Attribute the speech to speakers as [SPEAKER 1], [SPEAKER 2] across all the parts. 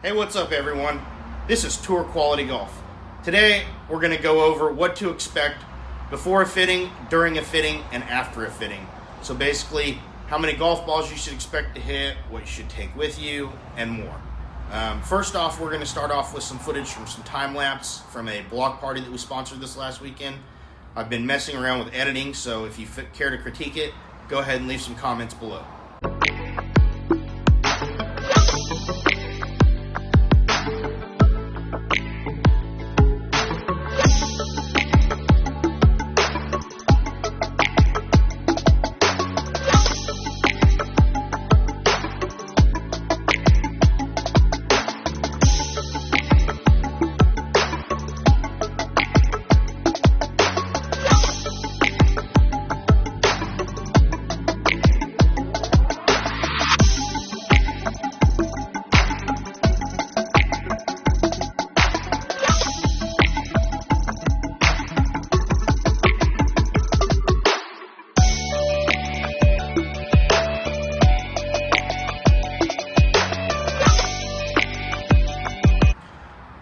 [SPEAKER 1] Hey, what's up everyone? This is Tour Quality Golf. Today we're going to go over what to expect before a fitting, during a fitting, and after a fitting. So basically, how many golf balls you should expect to hit, what you should take with you, and more. First off, we're going to start off with some footage from some time-lapse from a block party that we sponsored this last weekend. I've been messing around with editing, so if you care to critique it, go ahead and leave some comments below.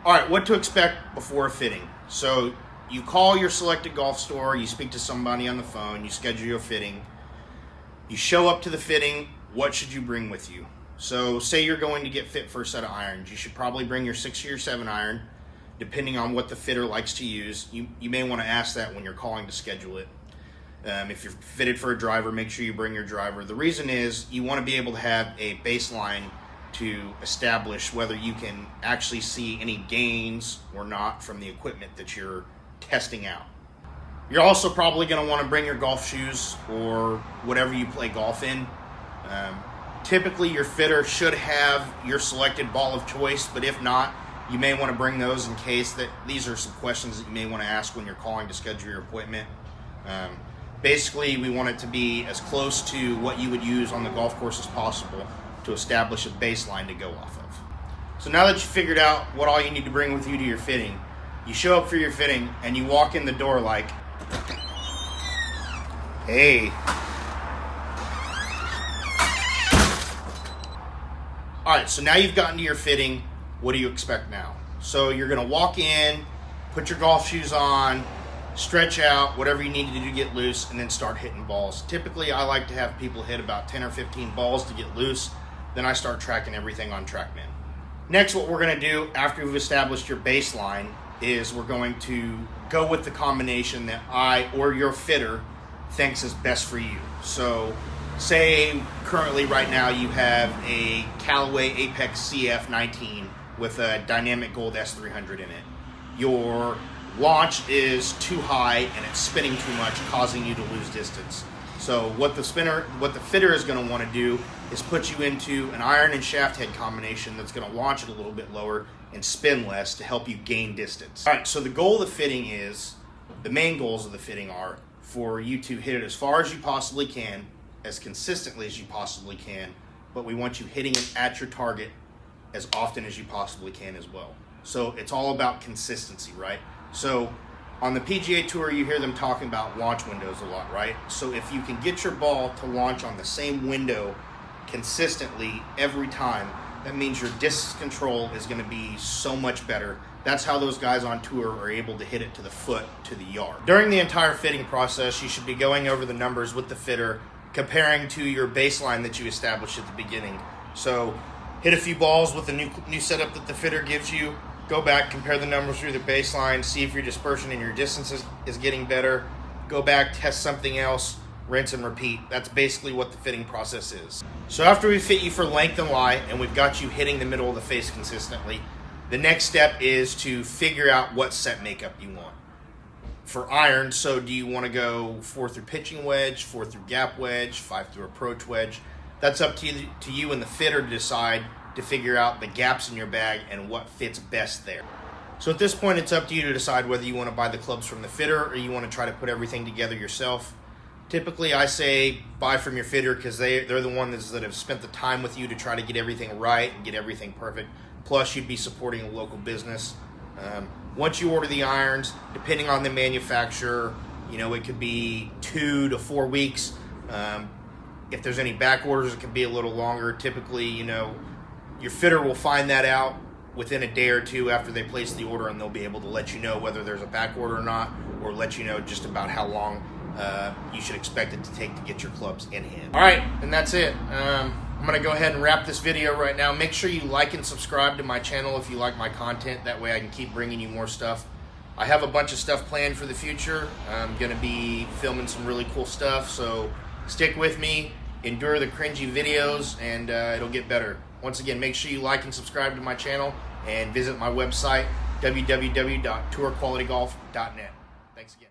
[SPEAKER 1] Alright, what to expect before a fitting. So you call your selected golf store, you speak to somebody on the phone, you schedule your fitting, you show up to the fitting. What should you bring with you? So say you're going to get fit for a set of irons. You should probably bring your 6 or your 7 iron, depending on what the fitter likes to use. You may want to ask that when you're calling to schedule it. If you're fitted for a driver, make sure you bring your driver. The reason is you want to be able to have a baseline to establish whether you can actually see any gains or not from the equipment that you're testing out. You're also probably going to want to bring your golf shoes or whatever you play golf in. Typically your fitter should have your selected ball of choice, but if not, you may want to bring those in case. That these are some questions that you may want to ask when you're calling to schedule your appointment. Basically, we want it to be as close to what you would use on the golf course as possible to establish a baseline to go off of. So now that you figured out what all you need to bring with you to your fitting, you show up for your fitting and you walk in the door like, hey. Alright, so now you've gotten to your fitting. What do you expect now? So you're going to walk in, put your golf shoes on, stretch out, whatever you need to do to get loose, and then start hitting balls. Typically, I like to have people hit about 10 or 15 balls to get loose. Then I start tracking everything on TrackMan. Next, what we're going to do after we've established your baseline is we're going to go with the combination that I or your fitter thinks is best for you. So say currently right now you have a Callaway Apex CF19 with a Dynamic Gold S300 in it. Your launch is too high and it's spinning too much, causing you to lose distance. So what the fitter is going to want to do is put you into an iron and shaft head combination that's going to launch it a little bit lower and spin less to help you gain distance. All right, so the goal of the fitting is, the main goals of the fitting are for you to hit it as far as you possibly can, as consistently as you possibly can, but we want you hitting it at your target as often as you possibly can as well. So it's all about consistency, right? So on the PGA Tour, you hear them talking about launch windows a lot, right? So if you can get your ball to launch on the same window consistently every time, that means your distance control is going to be so much better. That's how those guys on tour are able to hit it to the foot, to the yard. During the entire fitting process, you should be going over the numbers with the fitter, comparing to your baseline that you established at the beginning. So hit a few balls with the new setup that the fitter gives you. Go back, compare the numbers through the baseline, see if your dispersion and your distance is getting better. Go back, test something else, rinse and repeat. That's basically what the fitting process is. So after we fit you for length and lie, and we've got you hitting the middle of the face consistently, the next step is to figure out what set makeup you want. For iron, so do you want to go 4 through pitching wedge, 4 through gap wedge, 5 through approach wedge? That's up to you and the fitter to decide, to figure out the gaps in your bag and what fits best there. So at this point, it's up to you to decide whether you want to buy the clubs from the fitter or you want to try to put everything together yourself. Typically, I say buy from your fitter because they're the ones that have spent the time with you to try to get everything right and get everything perfect. Plus, you'd be supporting a local business. Once you order the irons, depending on the manufacturer, it could be 2 to 4 weeks. If there's any back orders, it can be a little longer. Typically, your fitter will find that out within a day or two after they place the order, and they'll be able to let you know whether there's a back order or not, or let you know just about how long you should expect it to take to get your clubs in hand. All right, and that's it. I'm going to go ahead and wrap this video right now. Make sure you like and subscribe to my channel if you like my content. That way I can keep bringing you more stuff. I have a bunch of stuff planned for the future. I'm going to be filming some really cool stuff, so stick with me, endure the cringy videos, and it'll get better. Once again, make sure you like and subscribe to my channel, and visit my website, www.tourqualitygolf.net. Thanks again.